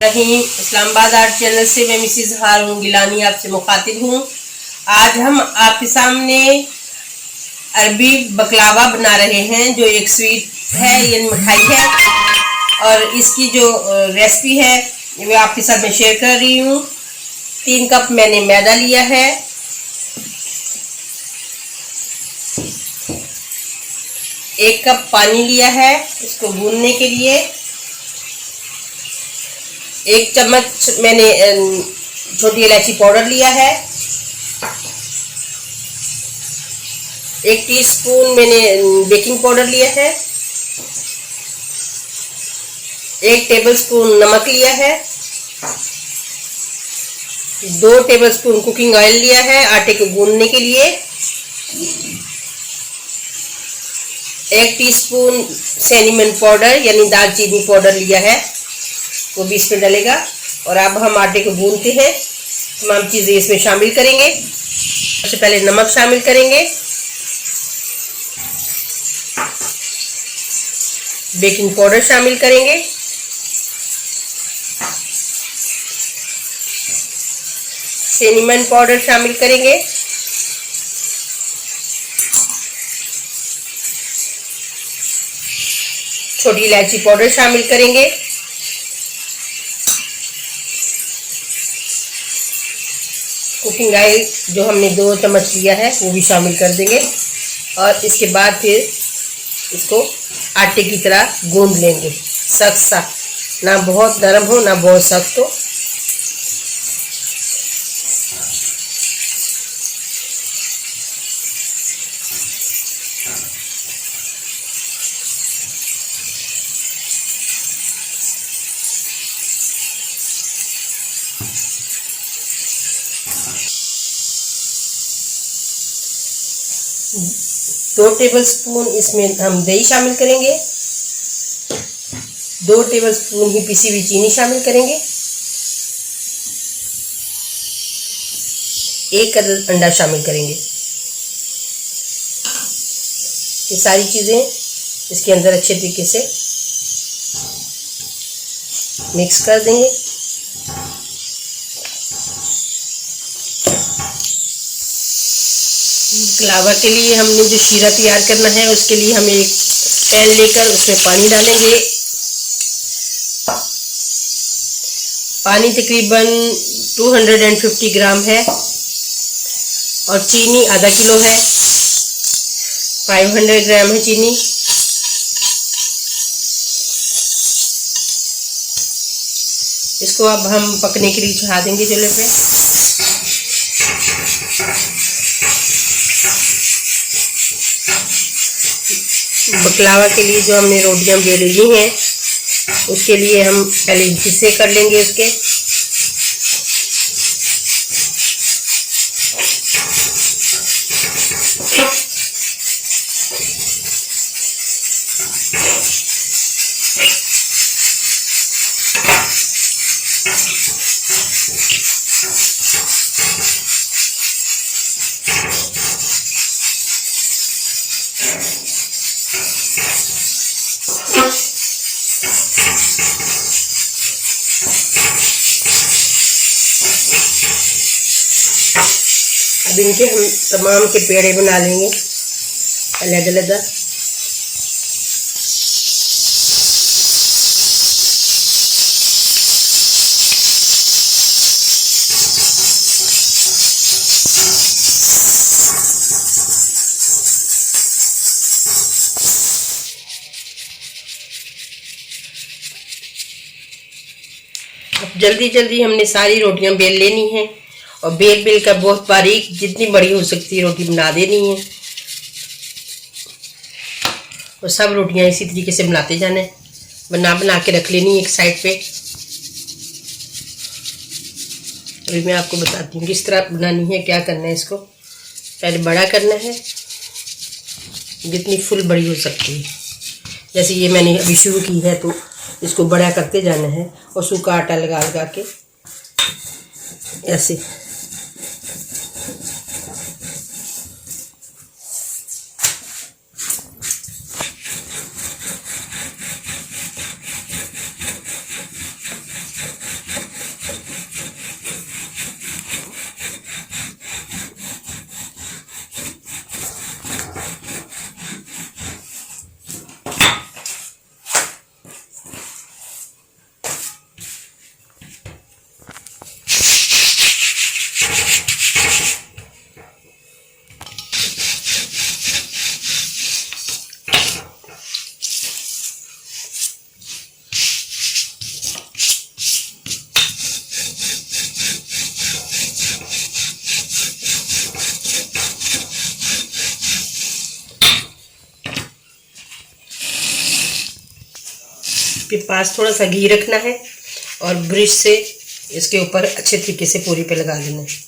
नहीं, Islamabad art channel से मैं मिसिज हारून गिलानी आपसे मुखातिब हूँ। आज हम आपके सामने अरबी बकलावा बना रहे हैं, जो एक स्वीट है, ये मिठाई है। और इसकी जो रेसिपी है वो आपके साथ मैं शेयर कर रही हूँ। 3 कप मैंने मैदा लिया है, 1 कप पानी लिया है इसको गूंदने के लिए। 1 चम्मच मैंने छोटी इलायची पाउडर लिया है। 1 टीस्पून मैंने बेकिंग पाउडर लिया है। 1 टेबलस्पून नमक लिया है। 2 टेबलस्पून कुकिंग ऑयल लिया है आटे को गूंदने के लिए। 1 टीस्पून सिनेमन पाउडर यानी दालचीनी पाउडर लिया है, वो भी इसमें डलेगा। और अब हम आटे को गूंदते हैं, तमाम चीज़ें इसमें शामिल करेंगे। सबसे पहले नमक शामिल करेंगे, बेकिंग पाउडर शामिल करेंगे, सिनेमन पाउडर शामिल करेंगे, छोटी इलायची पाउडर शामिल करेंगे, कुकिंग ऑयल जो हमने 2 चम्मच लिया है वो भी शामिल कर देंगे। और इसके बाद फिर इसको आटे की तरह गूंद लेंगे, सख्त सा, ना बहुत नरम हो ना बहुत सख्त हो। दो टेबलस्पून इसमें हम दही शामिल करेंगे। 2 टेबलस्पून ही पिसी हुई चीनी शामिल करेंगे। 1 अदद अंडा शामिल करेंगे। ये सारी चीज़ें इसके अंदर अच्छे तरीके से मिक्स कर देंगे। बकलावा के लिए हमने जो शीरा तैयार करना है, उसके लिए हम एक पैन लेकर उसमें पानी डालेंगे। पानी तकरीबन 250 ग्राम है और चीनी आधा किलो है, 500 ग्राम है चीनी। इसको अब हम पकने के लिए चढ़ा देंगे चूल्हे पे। बकलावा के लिए जो हमने रोटियां बेल ली हैं, उसके लिए हम पहले हिस्से कर लेंगे इसके। अब इनके हम तमाम के पेड़े बना लेंगे अलग-अलग। अब जल्दी जल्दी हमने सारी रोटियां बेल लेनी है और बेल का बहुत बारीक, जितनी बड़ी हो सकती है रोटी बना देनी है। और सब रोटियां इसी तरीके से बनाते जाना है, बना के रख लेनी एक साइड पे। अभी मैं आपको बताती हूँ किस तरह बनानी है, क्या करना है। इसको पहले बड़ा करना है, जितनी फुल बड़ी हो सकती है। जैसे ये मैंने अभी शुरू की है, तो इसको बड़ा करते जाना है और सूखा आटा लगा के ऐसे। इसके पास थोड़ा सा घी रखना है और ब्रश से इसके ऊपर अच्छे तरीके से पूरी पे लगा देना है।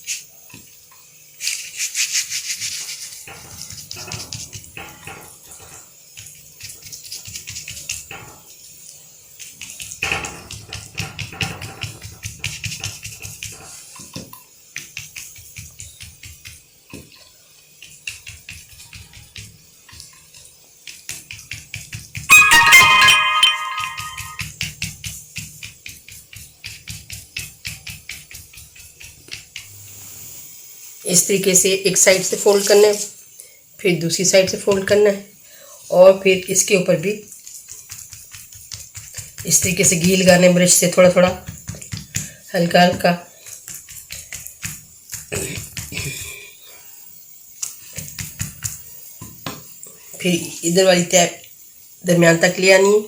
इस तरीके से एक साइड से फोल्ड करना है, फिर दूसरी साइड से फोल्ड करना है और फिर इसके ऊपर भी इस तरीके से घी लगाना है ब्रश से, थोड़ा थोड़ा हल्का हल्का। फिर इधर वाली तह दरमियान तक ले आनी है,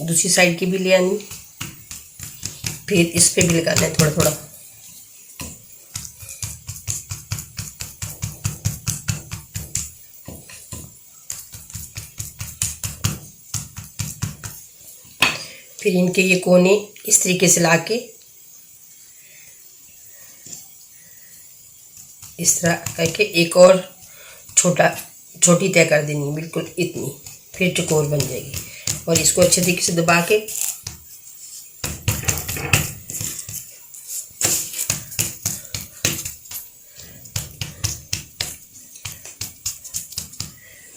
दूसरी साइड की भी ले आनी, फिर इस पे भी लगाना है थोड़ा थोड़ा। फिर इनके ये कोने इस तरीके से लाके इस तरह करके एक और छोटी तय कर देनी, बिल्कुल इतनी, फिर चकोर बन जाएगी। और इसको अच्छे तरीके से दबा के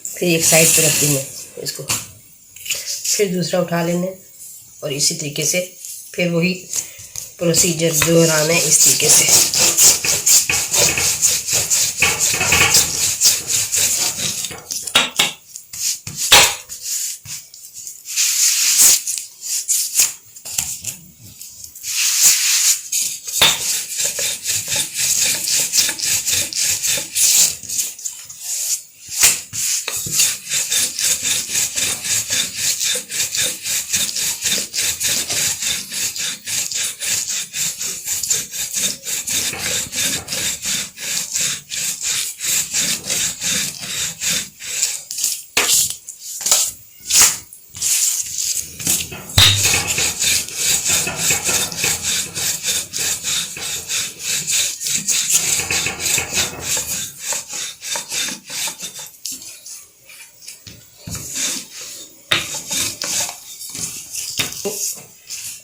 फिर एक साइड पे रख देना इसको, फिर दूसरा उठा लेना और इसी तरीके से फिर वही प्रोसीजर दोहराना है इस तरीके से।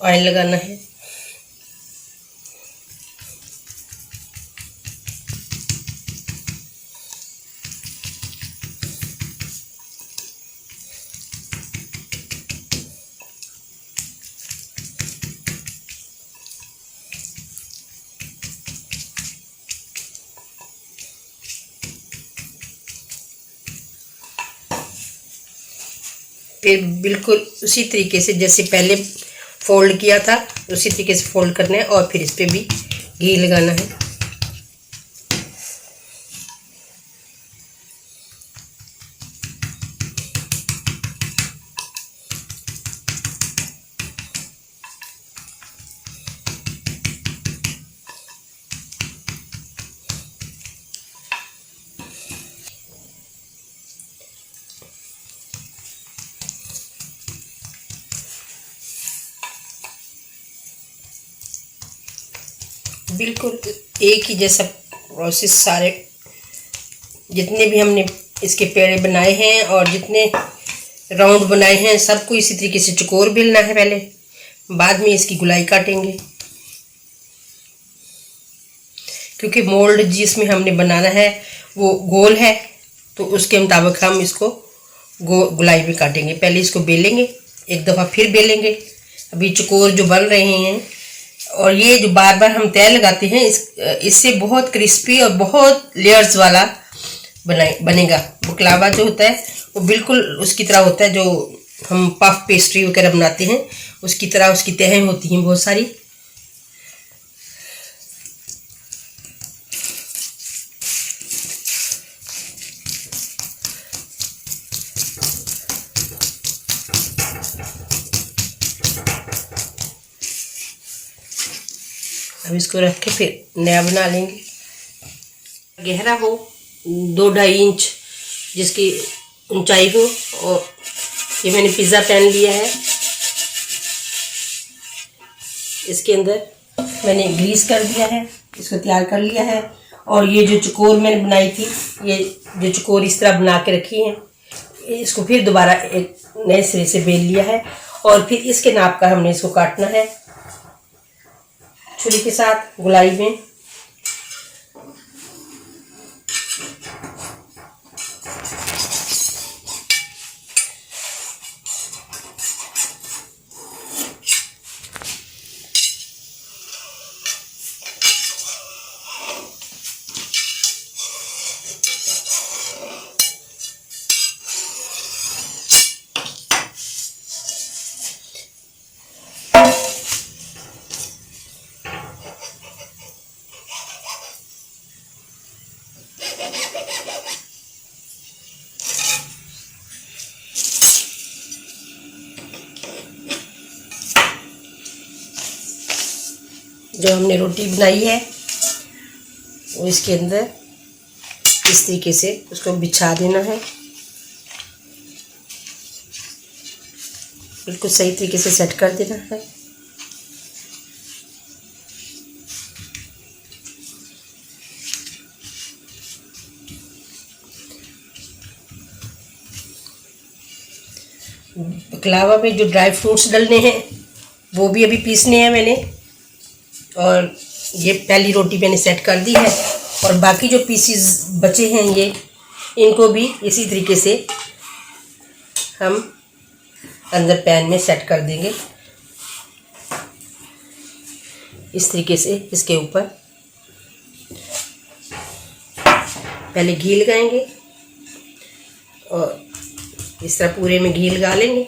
ऑयल लगाना है, फिर बिल्कुल उसी तरीके से जैसे पहले फोल्ड किया था उसी तरीके से फोल्ड करना है और फिर इस पे भी घी लगाना है। बिल्कुल एक ही जैसा प्रोसेस सारे जितने भी हमने इसके पेड़े बनाए हैं और जितने राउंड बनाए हैं सबको इसी तरीके से चकोर बेलना है पहले, बाद में इसकी गुलाई काटेंगे। क्योंकि मोल्ड जिसमें हमने बनाना है वो गोल है तो उसके मुताबिक हम इसको गुलाई में काटेंगे। पहले इसको बेलेंगे एक दफ़ा, फिर बेलेंगे। अभी चकोर जो बन रहे हैं और ये जो बार बार हम तय लगाते हैं इससे बहुत क्रिस्पी और बहुत लेयर्स वाला बनेगा। बकलावा जो होता है वो बिल्कुल उसकी तरह होता है जो हम पफ पेस्ट्री वगैरह बनाते हैं उसकी तरह उसकी तहें होती हैं बहुत सारी। अब इसको रख के फिर नया बना लेंगे। गहरा हो 2-2.5 इंच जिसकी ऊंचाई हो। और ये मैंने पिज़्ज़ा पैन लिया है, इसके अंदर मैंने ग्रीस कर दिया है, इसको तैयार कर लिया है। और ये जो चकोर मैंने बनाई थी, ये जो चकोर इस तरह बना के रखी है, इसको फिर दोबारा एक नए सिरे से बेल लिया है। और फिर इसके नाप का हमने इसको काटना है छुरी के साथ गोलाई में। जो हमने रोटी बनाई है वो इसके अंदर इस तरीके से उसको बिछा देना है, बिल्कुल सही तरीके से सेट कर देना है। बकलावा में जो ड्राई फ्रूट्स डलने हैं वो भी अभी पीसने हैं मैंने। और ये पहली रोटी मैंने सेट कर दी है, और बाकी जो पीसीज बचे हैं ये, इनको भी इसी तरीके से हम अंदर पैन में सेट कर देंगे। इस तरीके से इसके ऊपर पहले घी लगाएंगे और इस तरह पूरे में घी लगा लेंगे।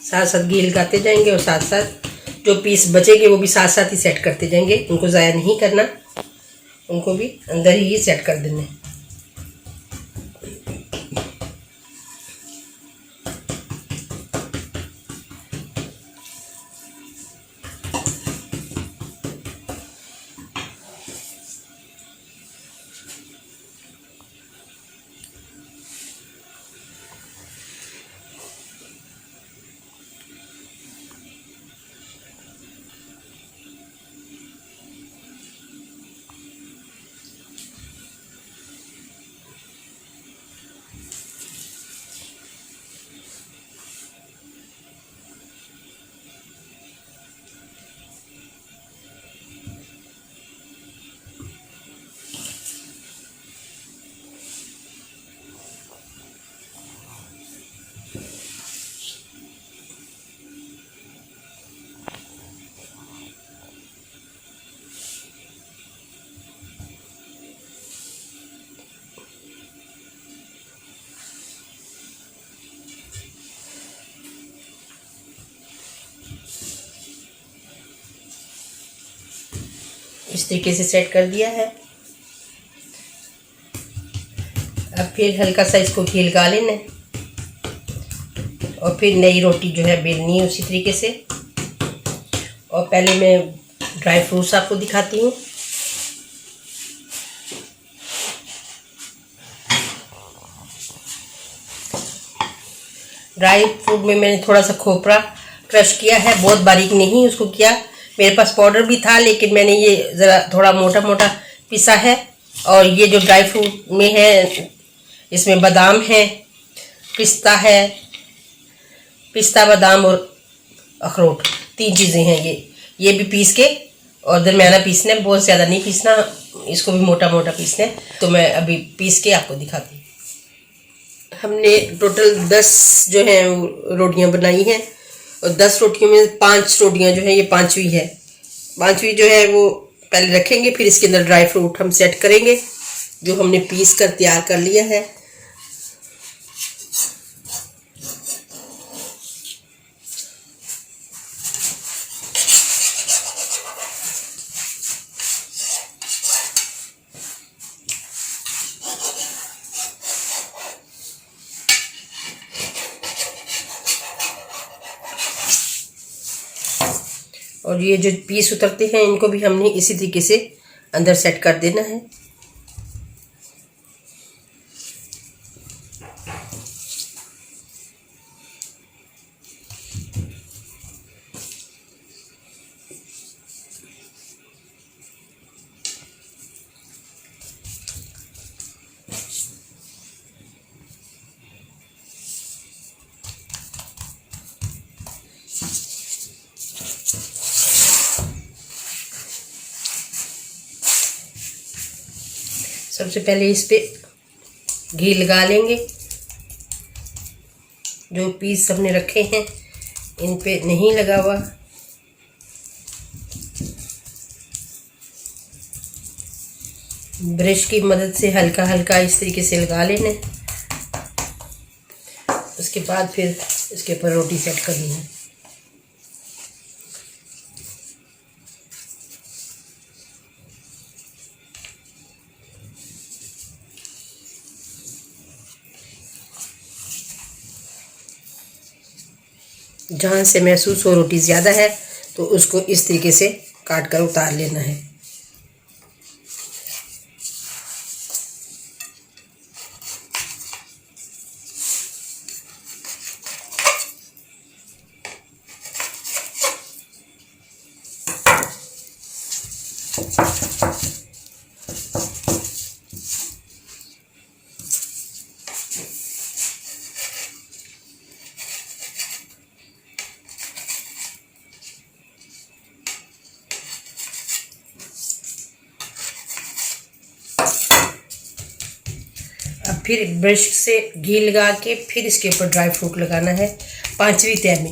साथ साथ घी लगाते जाएंगे और साथ साथ जो पीस बचेंगे वो भी साथ साथ ही सेट करते जाएंगे। उनको ज़ाया नहीं करना, उनको भी अंदर ही सेट कर देना है। इस तरीके से सेट कर दिया है। अब फिर हल्का सा इसको घी लगा लेना है और फिर नई रोटी जो है बेलनी है उसी तरीके से। और पहले मैं ड्राई फ्रूट्स आपको दिखाती हूँ। ड्राई फ्रूट में मैंने थोड़ा सा खोपरा क्रश किया है, बहुत बारीक नहीं उसको किया। मेरे पास पाउडर भी था लेकिन मैंने ये ज़रा थोड़ा मोटा मोटा पिसा है। और ये जो ड्राई फ्रूट में है इसमें बादाम है, पिस्ता है, पिस्ता बादाम और अखरोट, 3 चीज़ें हैं। ये भी पीस के और दरमियाना पीसना है, बहुत ज़्यादा नहीं पीसना, इसको भी मोटा मोटा पीसना है। तो मैं अभी पीस के आपको दिखाती हूँ। हमने टोटल 10 जो है रोटियां बनाई हैं और 10 रोटियों में 5 रोटियां जो है ये 5वीं है। 5वीं जो है वो पहले रखेंगे, फिर इसके अंदर ड्राई फ्रूट हम सेट करेंगे जो हमने पीस कर तैयार कर लिया है। और ये जो पीस उतरते हैं इनको भी हमने इसी तरीके से अंदर सेट कर देना है। सबसे पहले इस पे घी लगा लेंगे। जो पीस हमने रखे हैं इन पे नहीं लगा हुआ। ब्रश की मदद से हल्का हल्का इस तरीके से लगा लेना। उसके बाद फिर इसके ऊपर रोटी सेट करनी है। जहाँ से महसूस हो रोटी ज़्यादा है तो उसको इस तरीके से काट कर उतार लेना है। अब फिर ब्रश से घी लगा के फिर इसके ऊपर ड्राई फ्रूट लगाना है 5वीं तह में।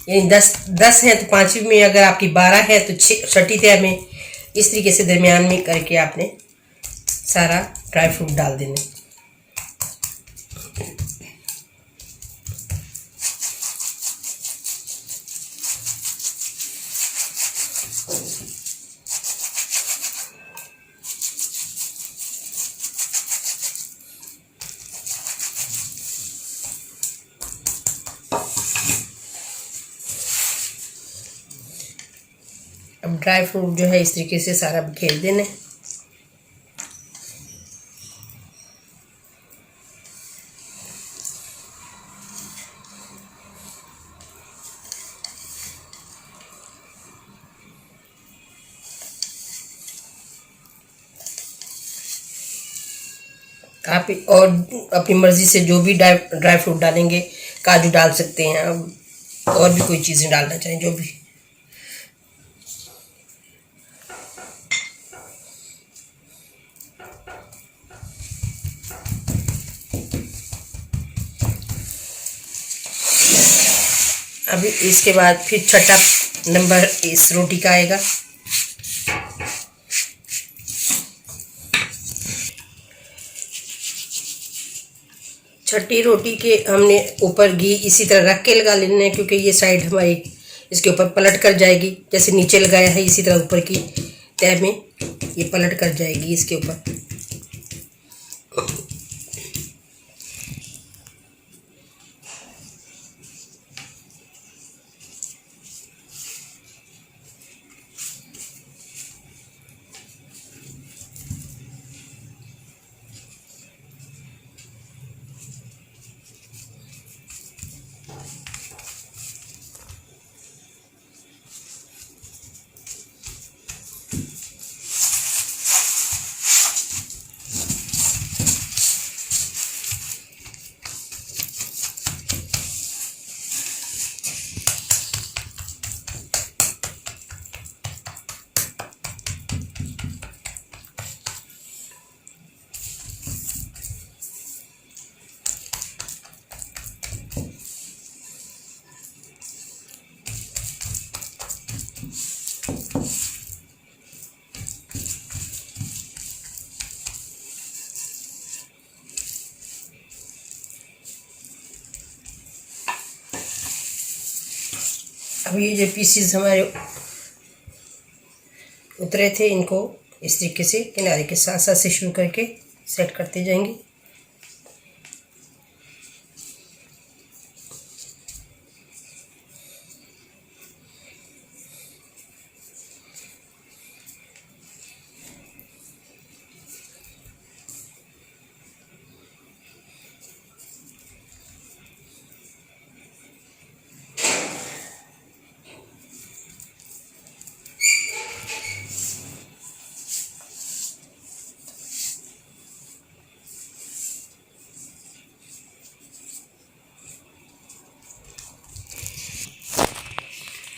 यानी 10 है तो 5वीं में, अगर आपकी 12 है तो 6ठी तह में। इस तरीके से दरमियान में करके आपने सारा ड्राई फ्रूट डाल देना। अब ड्राई फ्रूट जो है इस तरीके से सारा बिखेर देना है। आप और अपनी मर्ज़ी से जो भी ड्राई फ्रूट डालेंगे, काजू डाल सकते हैं, और भी कोई चीज़ें डालना चाहें जो भी। अभी इसके बाद फिर छठा नंबर इस रोटी का आएगा। छठी रोटी के हमने ऊपर घी इसी तरह रख के लगा लेना है, क्योंकि ये साइड हमारी इसके ऊपर पलट कर जाएगी। जैसे नीचे लगाया है इसी तरह ऊपर की तह में ये पलट कर जाएगी इसके ऊपर। अब ये जो पीसीज हमारे उतरे थे इनको इस तरीके से किनारे के साथ साथ से शुरू करके सेट करते जाएंगे।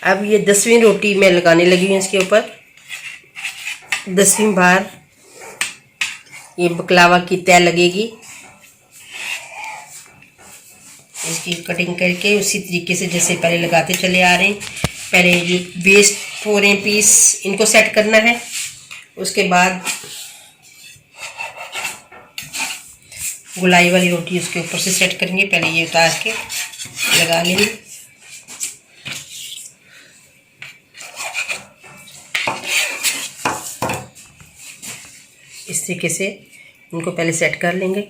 अब ये 10वीं रोटी मैं लगाने लगी हूँ इसके ऊपर। 10वीं बार ये बकलावा की तय लगेगी। इसकी कटिंग करके उसी तरीके से जैसे पहले लगाते चले आ रहे हैं। पहले ये वेस्ट हो रहे हैं पीस, इनको सेट करना है। उसके बाद गुलाई वाली रोटी उसके ऊपर से सेट करेंगे। पहले ये उतार के लगा लेंगे। इस तरीके से इनको पहले सेट कर लेंगे।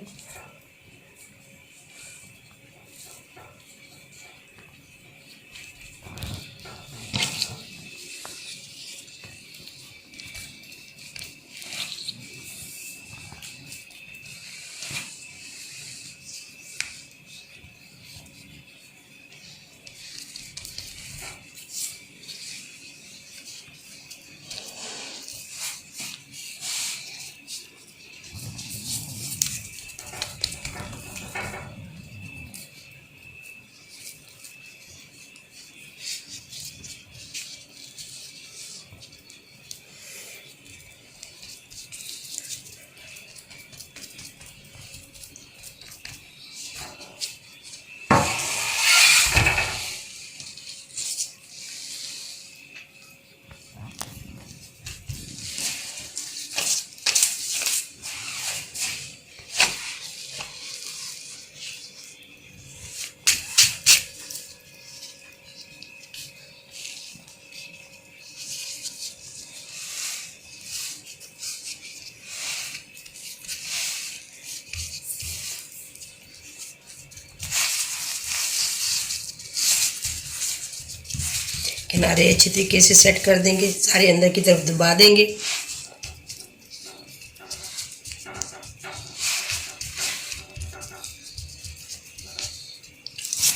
किनारे अच्छी तरीके से सेट कर देंगे, सारे अंदर की तरफ दबा देंगे।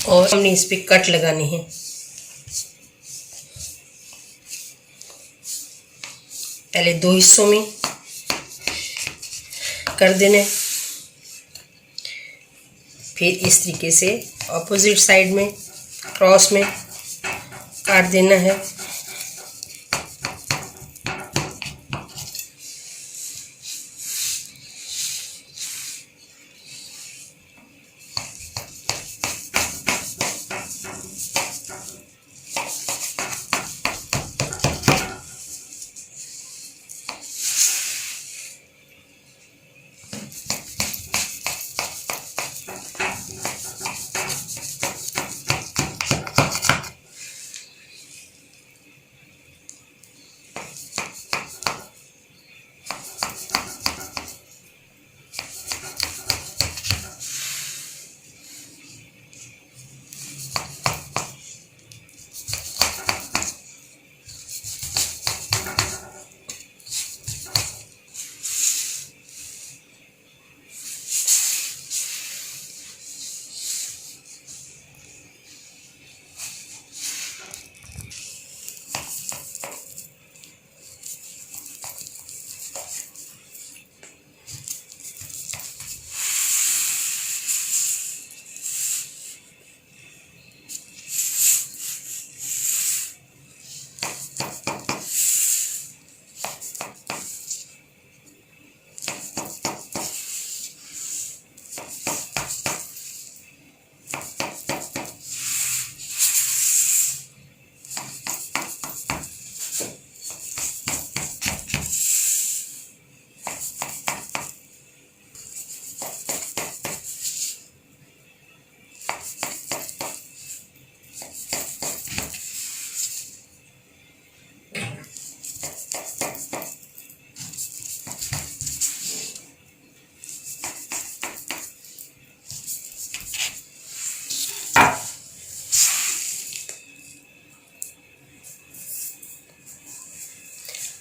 और हमने इस पे कट लगानी है। पहले 2 हिस्सों में कर देने, फिर इस तरीके से ऑपोजिट साइड में क्रॉस में काट देना है।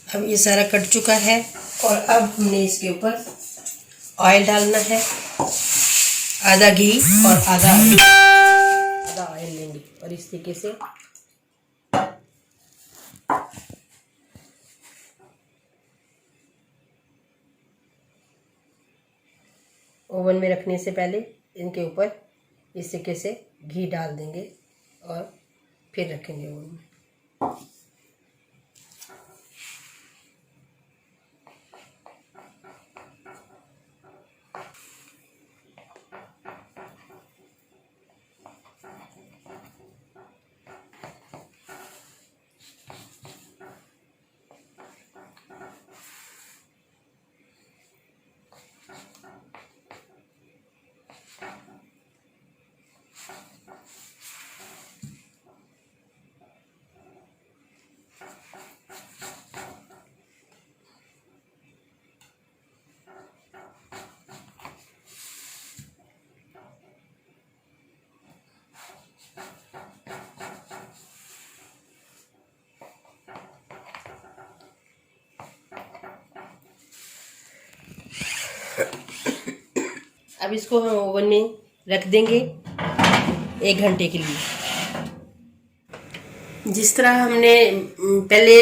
अब ये सारा कट चुका है और अब हमने इसके ऊपर ऑयल डालना है। आधा घी और आधा ऑयल लेंगे और इस तरीके से ओवन में रखने से पहले इनके ऊपर इस तरीके से घी डाल देंगे और फिर रखेंगे ओवन में। अब इसको हम ओवन में रख देंगे 1 घंटे के लिए। जिस तरह हमने पहले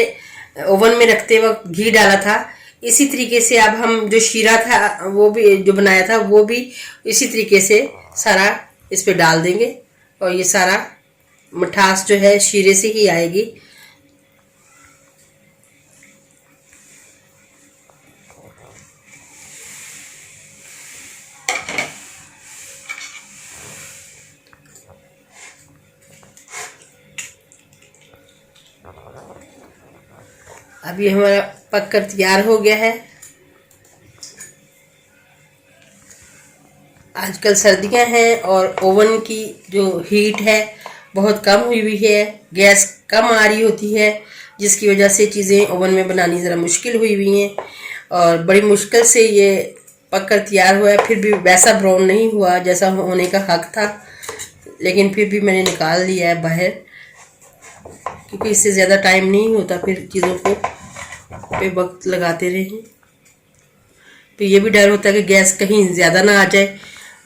ओवन में रखते वक्त घी डाला था, इसी तरीके से अब हम जो शीरा था वो भी जो बनाया था वो भी इसी तरीके से सारा इस पे डाल देंगे और ये सारा मिठास जो है शीरे से ही आएगी। अब ये हमारा पककर तैयार हो गया है। आजकल सर्दियां हैं और ओवन की जो हीट है बहुत कम हुई हुई है, गैस कम आ रही होती है, जिसकी वजह से चीज़ें ओवन में बनानी ज़रा मुश्किल हुई हुई हैं और बड़ी मुश्किल से ये पककर तैयार हुआ है। फिर भी वैसा ब्राउन नहीं हुआ जैसा होने का हक था, लेकिन फिर भी मैंने निकाल लिया है बाहर, क्योंकि इससे ज़्यादा टाइम नहीं होता फिर चीज़ों को पे वक्त लगाते रहें। तो ये भी डर होता है कि गैस कहीं ज़्यादा ना आ जाए,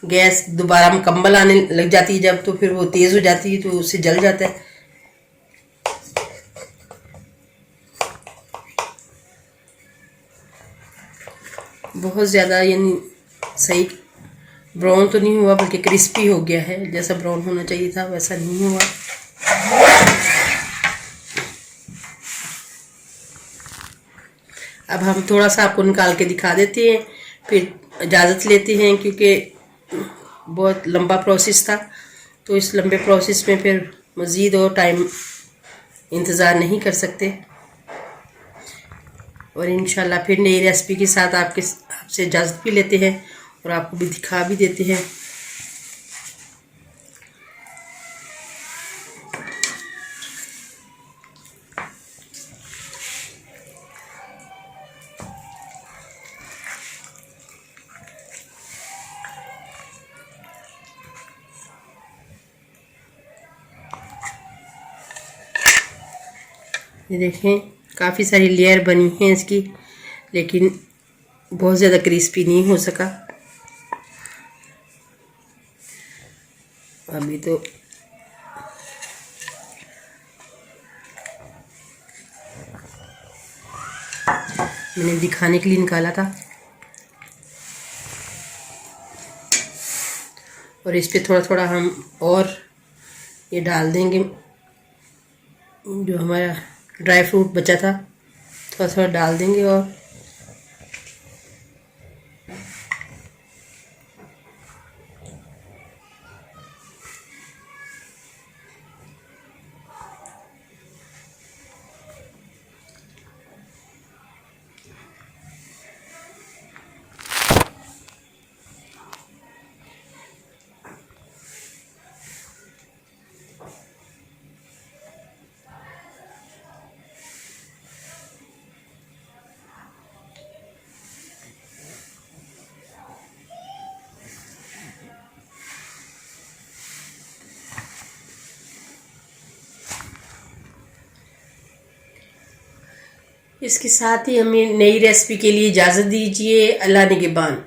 गैस दोबारा मुकम्मल आने लग जाती है जब, तो फिर वो तेज़ हो जाती है तो उससे जल जाता है। बहुत ज़्यादा यानी सही ब्राउन तो नहीं हुआ, बल्कि क्रिस्पी हो गया है, जैसा ब्राउन होना चाहिए था वैसा नहीं हुआ। अब हम थोड़ा सा आपको निकाल के दिखा देते हैं, फिर इजाज़त लेते हैं, क्योंकि बहुत लंबा प्रोसेस था, तो इस लंबे प्रोसेस में फिर मज़ीद और टाइम इंतज़ार नहीं कर सकते। और इंशाल्लाह फिर नई रेसिपी के साथ आपसे इजाज़त भी लेते हैं और आपको भी दिखा भी देते हैं। ये देखें काफ़ी सारी लेयर बनी है इसकी, लेकिन बहुत ज़्यादा क्रिस्पी नहीं हो सका। अभी तो मैंने दिखाने के लिए निकाला था। और इस पे थोड़ा थोड़ा हम और ये डाल देंगे, जो हमारा ड्राई फ्रूट बचा था थोड़ा थोड़ा डाल देंगे। और इसके साथ ही हमें नई रेसिपी के लिए इजाज़त दीजिए। अल्लाह निगहबान।